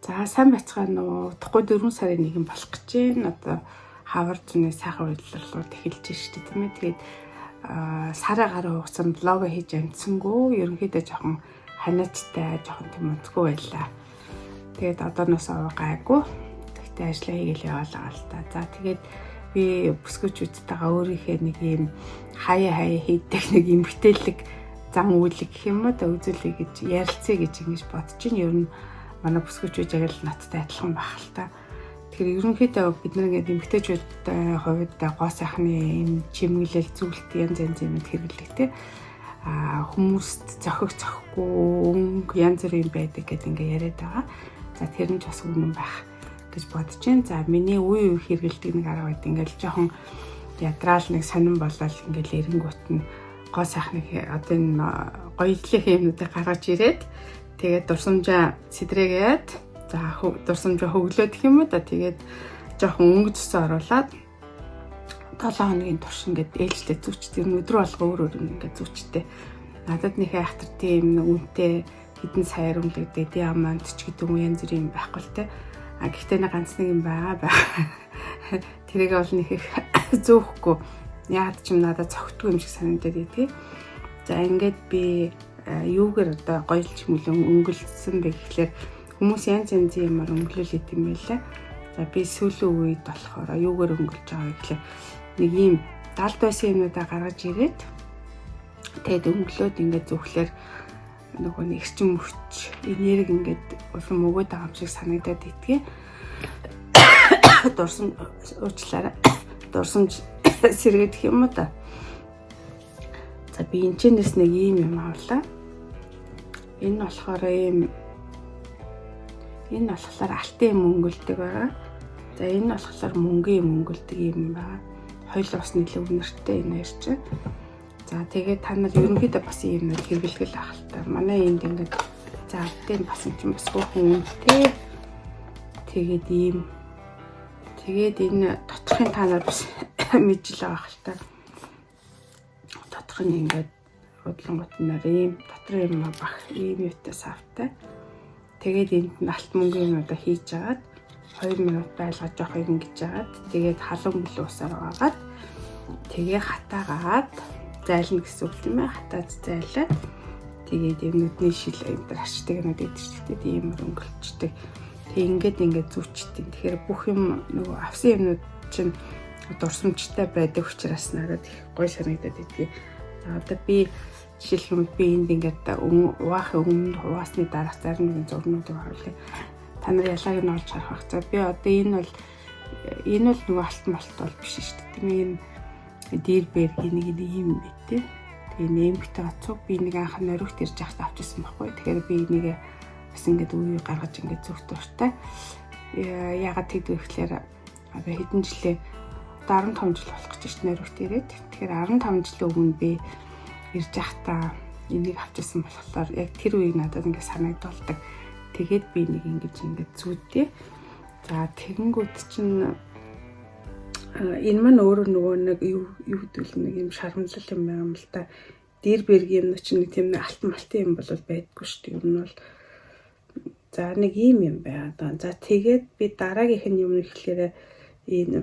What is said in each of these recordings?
За сайн байцгаана уу? Удахгүй 4 сарын 1 болох гэж байна. Одоо хавар зүний сайхан үйлдэлрүүд эхэлж штэ тийм ээ. Тэгээд сарын гаруй хугацаанд лого хийж амжсангүй. Ерөнхийдөө жоохон ханиацтай, жоохон тийм өнцгөө байлаа. Тэгээд одооноос гайгүй. Тэгтээ ажиллаа хийгээл яваалаа л та. За тэгээд би бүсгүүчүүдтэйгээ өөрийнхөө нэг юм хаяа хийдэг нэг эмгтээлэг зан үйлэг гэх юм уу та үзүүлэе гэж ярилцъя гэж ингэж бодож байна. Ер нь манай бүсгүүчүүд яг л надтай адилхан байх л та. Тэгэхээр ерөнхийдөө бид нэг эмгтээчүүдтэй хувьд гоо сайхны юм чимэглэл зүйлт янз юмд хэрэглэх те. Хүмүүст зохихгүй өнгө янз бүрийн байдаг гэдэг ингээ яриад байгаа. За тэр нь ч бас үнэн байх гэж бодож байна. За миний үе хэрэгэлдэг нэг арга байд ингээл жоохон ядраал нэг сонирн болол ингээл эренгүүт нь гоо сайхны одоо энэ гоёлын юмнуудыг гаргаж ирээд тэгээд дурсамжаа сэдрээгээд за дурсамжаа хөглөөд гэх юм уу да тэгээд жоохон өнгө цэсээ оруулаад 7 хоногийн турш ингээд ээлжлээ зүвч тэр өдөр болго өөр ингээд зүвчтэй надад нэг айхтар тийм үнэтэй хідэн саяар өнгөлөгдөд яманд ч гэдэг юм янз бүрийн байхгүй л те гэхдээ нэг ганц нэг юм байгаа тэрийг бол нэг их зөөхгүй яад ч юм надад цогтгүй юм шиг санагдаад идэв. За ингээд би юугаар одоо гоёлч мөлөн өнгөлсөн бэ гэхлээр хүмүүс янз янзын юмар өнгөлөл идэв юм байлаа. За би сүүлийн үед болохоор юугаар өнгөлж байгаа гэхлээр нэг юм далд байсан юмудаа гаргаж ирээд тэгээд өнгөлөөд ингээд зүхлээр нөгөө нэг эрчим хүч энерги ингээд улам өгөөд байгаа юм шиг санагдаад идгээ. Дурсан уучлаарай. Дурсамж сэргийдэх юм уу та. За би энэчнээс нэг юм авлаа. Энэ болохоор алтын юм өнгөлдөг байгаа. За энэ болохоор мөнгөн юм өнгөлдөг юм байна. Хоёул бас нэлээд үнэртэй энэ хоёр чинь. За тэгээд та нар ерөнхийдөө бас юм хэрэглэл авах л та. Манай энд ингээд за алтын бас юм чинь бас хөөхөн үнэтэй. Тэгээд энэ доторхын та нар бас мэджил авах л та. Доторх нь ингээд бодлонгот нар ийм дотор юм бах ийм юутай савтай. Тэгээд энд нь алт мөнгөн юмудаа хийж агаад 2 минут байлгаж жоох ингэж агаад тэгээд халуун мөл усаар угаагаад тэгээ хатаагаад зайлна гэсэн үг юм аа. Хатаад зайлаад тэгээд нүдний шил энэ ашигтай юмуд идчихдэг ийм өнгөлчдөг. Тэг ингээд зүвчтэй. Тэгэхээр бүх юм нөгөө авсан юмнууд чинь дурсамжтай байдаг учраас надад их гоё санагдаад идэв. Одоо би жишээлбэл би энд ингээд угаахын өмнө хуваасны дараах зарим нэгэн зурнуудыг харуулъя. Та нар ялгааг нь олж харах байх. За би одоо энэ бол нөгөө алт малт бол биш шүү дээ. Тийм ийм дээр бэргийн нэг юм битээ. Тэгээ нэмэгтэй гацуу би нэг анх нөрөгт ирж байхдаа авчихсан байхгүй. Тэгэхээр би энийг бас ингээд үе гаргаж ингээд зүгт дуртай. Ягаад тэгдэг вэ гэхээр одоо хэдэн жилээ 15 жил болох гэж байна нөрөгт ирээд. Тэгэхээр 15 жилийн өмнө би ирж байхдаа энийг авчихсан болохоор яг тэр үеийг надад ингээд санагдуулдаг. Тэгээд би нэг ингээд зүүдээ. За тэгэнгүүт чинь энэ маань өөрөө нөгөө нэг юу гэдвэл нэг юм шарамлал юм байгаа юм л та. Дээр бэргийн юм чинь нэг тийм алтан малтын юм бол байдаггүй шүү дээ. Ер нь бол за нэг юм байгаа даа. За тэгээд би дараагийнх нь юм ихлээрээ энэ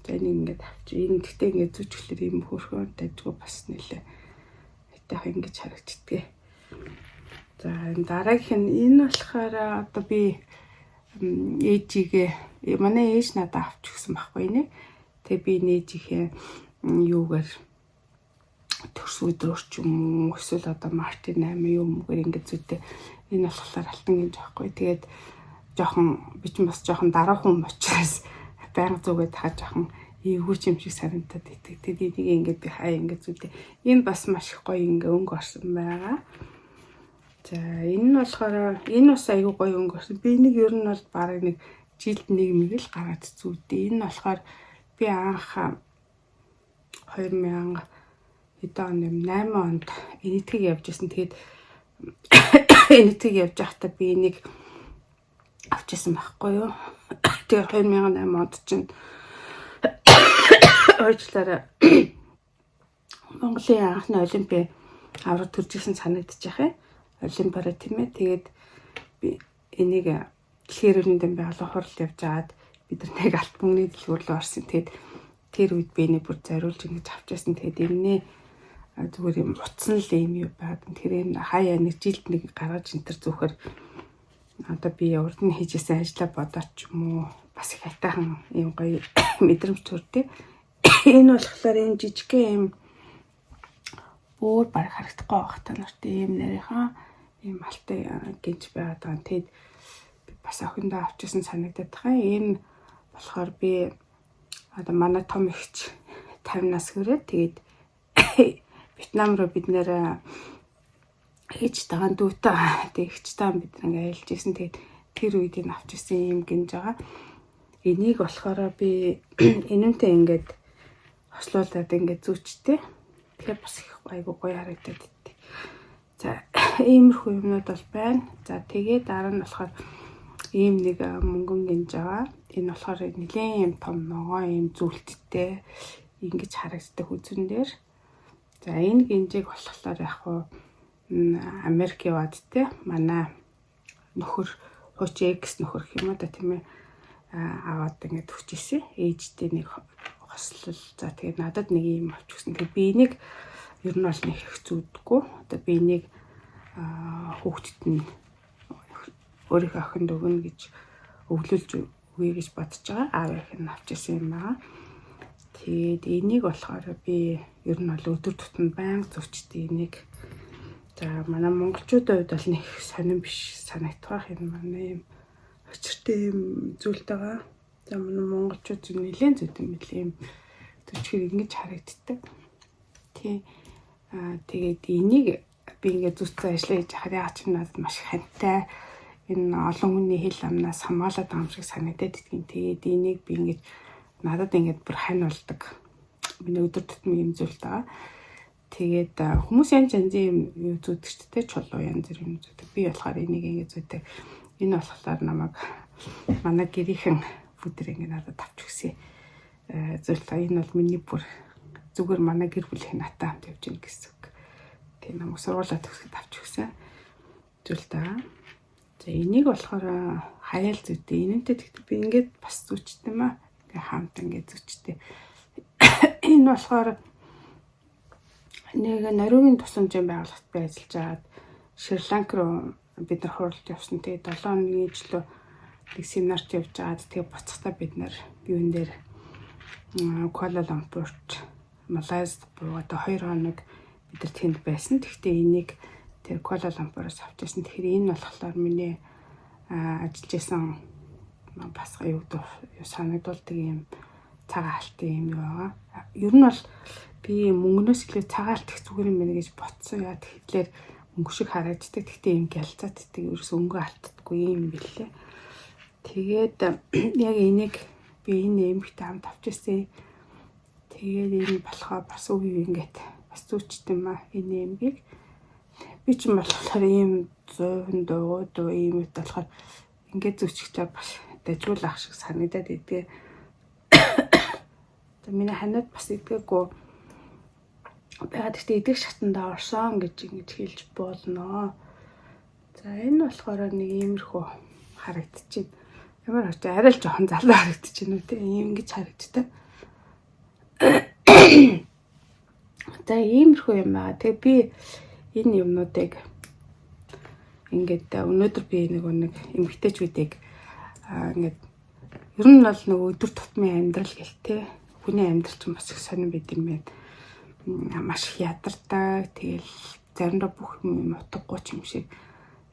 тань ингээд авчих. Энэ гэхдээ ингээд зүчгэлэр юм хөөрхөн дайггүй бас нэлээ хэтэх ингэж харагддаг. За энэ дараагийнх нь энэ болохоор одоо би ээжигээ манай ээж надад авчихсан байхгүй нэ. Тэгээ би нээжийнхээ юугаар төрсөдрөөр ч юм уу эсвэл одоо Мартин 8 юмгээр ингэж зүйтэй энэ болохоор алтан гинж байхгүй. Тэгээд жоохон би ч бас жоохон дараахан юм учраас байнга зүгээд хаа жоохон эвгүй юм шиг санагдаад идэг. Тэгээд энийг ингэж би хаа ингэж зүйтэй. Энэ бас маш их гоё ингээ өнгө орсон байгаа. За энэ нь болохоор энэ бас аюу гоё өнгө орсон. Би нэг ер нь бол бараг нэг жилд нэг мэгэл гараад зүйдээ. Энэ болохоор би анх 2000 8 онд энэтхэг явж байсан. Тэгээд энэтхэг явж байхдаа би энийг авчихсан байхгүй юу. Тэгээд 2008 онд чинь уучлаарай Монголын анхны олимпиад авраг төрж исэн санагдчих яах вэ? Олимпиараа тийм ээ. Тэгээд би энийг дэлхийн эрүүл мэндийн байгууллага хурал явж агаад бид нар нэг алт мөнгөний дэлгүүр рүү орсон. Тэгээд тэр үед би энийг бүр зориулж ингэж авчихсан. Тэгээд энэний зүгээр юм утсан л юм юу байгаад. Тэгэхээр энэ хаяа нэг жилд нэг гаргаж энтер зүхэр одоо би урд нь хийжсэн ажлаа бодоод ч юм уу бас их хайтайхан юм гоё мэдрэмж төрдөө. Энэ болохоор энэ жижигхэн юм бүр баг харагдахгүй байх та нарт ийм нарийнхаа ийм алтай гинж байгаад байгаа. Тэгэд би бас охиндоо авчихсан санагдаад байгаа. Энэ болохоор би одоо манай том ихч 50 нас хүрээд тэгээд Вьетнам руу бид нэр хийж тагаан дүүтэй тэгч таан бид ингээ аялж ирсэн. Тэгээд тэр үед энэ авчихсан юм гинж байгаа. Энийг болохоор би энэнтэй ингээд хослуулаад ингээд зүүчтэй. Тэгэхээр бас их айгуу гоё харагдаад идэв. За иймэрхүү юмнууд бол байна. За тэгээд дараа нь болохоор ийм нэг мөнгөн гинж байгаа. Энэ болохоор нэлээд юм том ногоо юм зүйлттэй ингэж харагддаг үзэн дээр. За энэ гинжийг болохоор яг хуу Америк яваад те манай нөхөр хуучин X нөхөр юм да тийм ээ аваад ингээд өгчээсэн. Ээжтэй нэг хослол. За тэгээд надад нэг юм авчихсан. Тэгээд би энийг ер нь бол нэг их зүудгүй. Одоо би энийг хүүхдэд нь өөрийнхөө охинд өгнө гэж өвлүүлж өгье гэж бодож байгаа. Аав их нь авчихсан юм аа. Тэгээд энийг болохоор би ер нь бол өдөр тутмын байнга зүүчтэй энийг. За манай монголчуудын хувьд бол нэг сонирн биш санагдах юм манай юм очиртэй юм зүйлд байгаа. За манай монголчууд нэлээд зүйтэй юм билээ юм төчгөр ингэж харагддаг. Тэгээд энийг би ингээд зүтсэн ажиллаа хийж хахад яач надад маш хантай энэ олон хүний хэл амнаас хамгаалаад байгаа юм шиг санагдаад идэгин. Тэгээд энийг би ингээд надад ингээд бүр хань болдог. Миний өдөр тутмын юм зүйл байгаа. Тэгээд хүмүүс янз янзын юм зүйдэг ч тэ чулуу янз бүр юм зүйдэг. Би болохоор энийг ингээд зүйдэг. Энэ болохоор намайг манай гэрийнхэн бүдэр ингээд надад авч өгсөн. Зүйл та энэ бол миний бүр зүгээр манай гэр бүлийн натаа хамт явж гин гэсэн үг. Тэгээ намайг сургуулаа төгсөд авч өгсөн. Зүйл та. За энийг болохоор хаяал зүйтэй. Энэнтэй тэгтээ би ингээд бас зүйчтэй маа. Ингээ хамт ингээд зүйчтэй. Энэ болохоор нэг нариугийн тусламжийн байгууллагт би ажиллаж байгаад Шри-Ланк руу бид нар хуралд явсан. Тэгээ 7 хоногийн жилөө нэг семинарт явж байгаад тэгээ буцахдаа бид нар юун дээр Куала Лумпурт Малайзд одоо 2 хоног бид нар тэнд байсан. Тэгтээ энийг тэр Куала Лумпуроос авчихсан. Тэгэхээр энэ болохоор миний ажиллаж исэн бас аюул санагдуулдаг юм цагаан алтын юм байгаа. Ер нь бол би мөнгнөөс илүү цагаан алт их зүгээр юм байна гэж бодсон. Яа тэгэхээр мөнгө шиг харагддаг. Тэгтээ юм гялцаад идэх ерөөс өнгө алддаггүй юм билээ. Тэгээд яг энийг би энэ эмэгтэй хамт авчихсан. Тэгээд энэ болохоо бас үгүй ингээд бас зүүчтэй маа энэ эмгийг. Би ч юм болохоор ийм 100 дуу ийм үед болохоор ингээд зүүчихтэй бас дажуулах шиг санагдаад идэв. За миний ханаад бас идэггүй. Бага гэхдээ идэх шатанда орсон гэж ингэж хэлж болно. За энэ болохоор нэг иймэрхүү харагдчихэв. Ямар ч арай л жоохон залуу харагдчихэв нү тийм ингэж харагддаг. За иймэрхүү юм аа. Тэгээ би энэ юмнуудыг ингээд өнөөдөр би нэг эмгтээчүүдийг ингээд ер нь бол нэг өдөр тутмын амьдрал гэлтэй. Хүний амьдрал ч бас их сонирн байд юм байна. Маш их ядардаг. Тэгэл заримдаа бүх юм утгагүй ч юм шиг.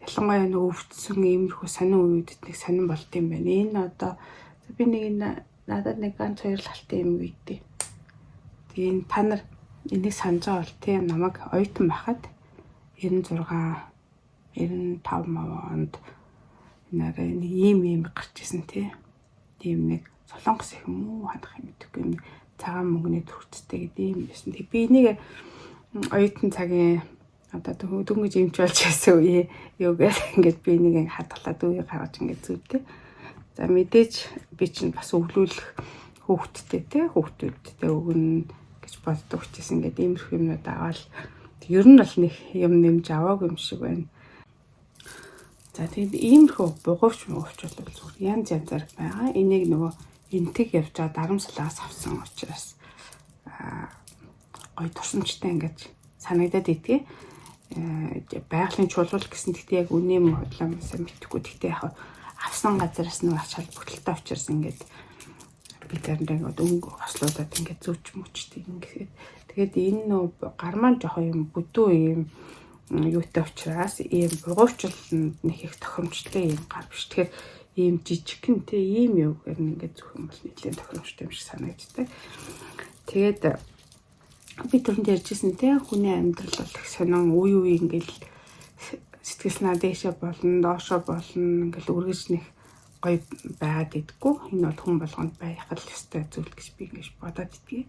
Ялангуяа нэг өвдсөн иймэрхүү сонин үеүүдэд нэг сонин болт юм байна. Энэ одоо би нэг надад нэг ганц хоёр л алтай юм үйдээ. Тэгээ та нар энийг санаж байгаа бол тийм намайг оюутан байхад 96 95 онд нэг ийм гарч исэн тий. Тийм нэг солонгос их юм уу хадах юм гэдэггүй юм цагаан мөнгөний төрчтэй гэдэг юм байсан. Тэг би энийг оюутан цагийн одоо дөнгөж юмч болж байсан үе юугаар ингээд би энийг хадгалаад үе гаргаж ингээд зүйтэй. За мэдээж би чинь бас өвлүүлэх хүүхдтэй тий хүүхдүүдтэй өгнө гэж боддог учраас ингээд иймэрхүү юмнууд аваад ер нь бол нэг юм нэмж аваагүй юм шиг байна. За тэгээд иймэрхүү бугуувч бол зүгээр янз янзаар байгаа. Энийг нөгөө энтэг явж байгаа дарамслаас авсан учраас гоё турсамжтай ингэж санагдаад идгээ. Байгалийн чуулгал гэсэн тэгтээ яг үнэ юм худлаа юмсаа мэдхгүй. Тэгтээ яг авсан газараас нэг ач холбогдолтой учраас ингээд бид нарыг өнгө хослуулаад ингээд зөөч мөчтэй ингээд тэгээд энэ нөө гармаа жоохон юм бүдүү юм юутай учраас ийм бугуурчлалд нэг их тохиромжтой юм гар биш. Тэгэхээр ийм жижигхэн те ийм юу гэх ингээд зөвх юм бол нэлээд тохиромжтой юм шиг санагддаг. Тэгээд би түрүүнд ярьжсэн те хүний амьдрал бол их сонин үе ингээл сэтгэл санаа дээшээ болно, доошоо болно ингээл үргэж нэг гоё байгаад идэггүй. Энэ бол хүн болгонд байх л ёстой зүйл гэж би ингэж бодоод идэггүй.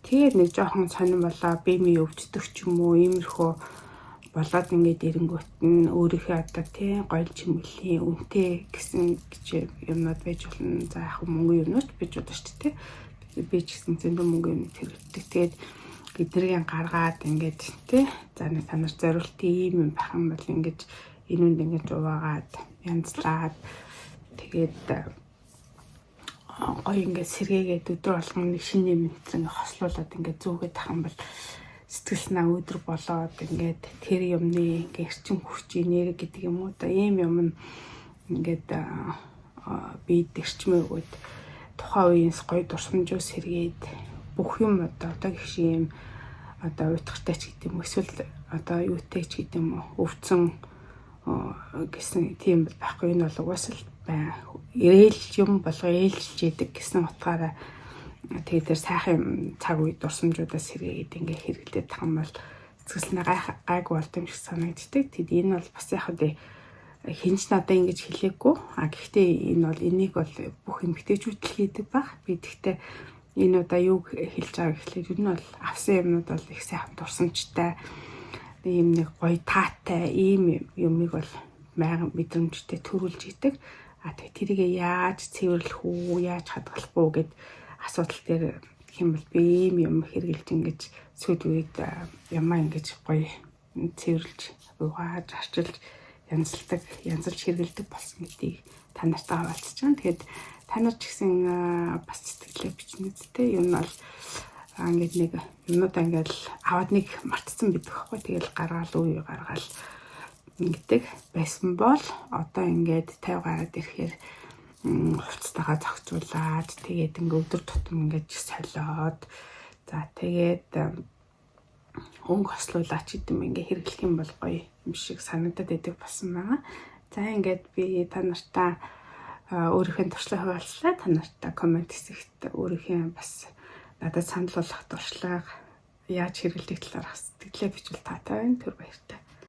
Тэгээд нэг жоохон сонин болоо бими өвддөг ч юм уу иймэрхүү болоод ингээд эренгүүт нь өөрийнхөө одоо тий гоё чимэлийн үнэтэй гэсэн гэж юмнууд байж болно. За яг мөнгө юмнууд биж удаа шүү дээ. Би ч гэсэн зөндөө мөнгө юм хэрэглэдэг. Тэгээд эднэрийн гаргаад ингээд тий за нэг танаар зориулт ийм юм байх юм бол ингээд энэ үнд ингээд уваагаад янзлаад тэгээд гоё ингээд сэргээгээд өдөр болгон нэг шинэ юм ингээд хослуулад ингээд зүүгээд тах юм бол сэтгэл санаа өдөр болоод ингээд тэр юмны ингээд эрчим хүч энерги гэдэг юм уу да ийм юм ингээд бид эрчмээ өгөөд тухайн үеийнс гоё дурсамжуу сэргээд бүх юм одоо гэх шиг юм одоо уйтгартай ч гэдэг юм эсвэл одоо юутэй ч гэдэг юм өвцөн гэсэн тийм байхгүй. Энэ бол угаасаа ирээл юм болго ээлжиж идэг гэсэн утгаараа тэгээд тэр сайхан цаг үе дурсамжуудаа сэргээгээд ингээ хэрэглээд тах юм бол сэтгэл санаа гайгүй болд юм шиг санагддаг. Тэгэд энэ бол бас яг хинч надаа ингэж хэлээгүй. Гэхдээ энэ бол энийг бол бүх эмэгтэйчүүд л хийдэг баг. Би тэгтээ энэ удаа юу хэлж байгаа гэхлээр ер нь бол авсан юмнууд бол их сайхан дурсамжтай ийм нэг гоё таатай ийм юмыг бол майган мэдрэмжтэй төрүүлж идэг. Тэгээд тэрийг яаж цэвэрлэх үү, яаж хадгалах уу гэд асуудал дээр хэм бол би ийм юм хэрэгжилж ингэж сүйд үед ямаа ингэж гоё цэвэрлж угааж арчилж янзлж хэрэгэлдэг болсон гэдгийг та нартай хаваалцж байна. Тэгээд та нар ч гэсэн бас сэтгэлээ бичнэ зүйтэй юм бол ингээд нэг юмудаа ингээд аваад нэг мартсан бидэх байхгүй. Тэгэл гаргаал үе гаргаал ингэдэг байсан бол одоо ингээд 50 гараад ирэхээр хувцастайгаа зохицуулаад тэгээд ингээд өдөр тутам ингээд солиод за тэгээд өнгө хослуулаач гэдэг юм ингээд хэрэглэх юм бол гоё юм шиг санагдаад байдаг болсон байгаа. За ингээд би та нартай өөрийнхөө туршлага хуваалцлаа. Та нартай комент хэсэгт өөрийнхөө бас надад санал болгох туршлага яаж хэрэглэх талаар сэтгэлээ бичвэл таатай байна. Тэр баяртай.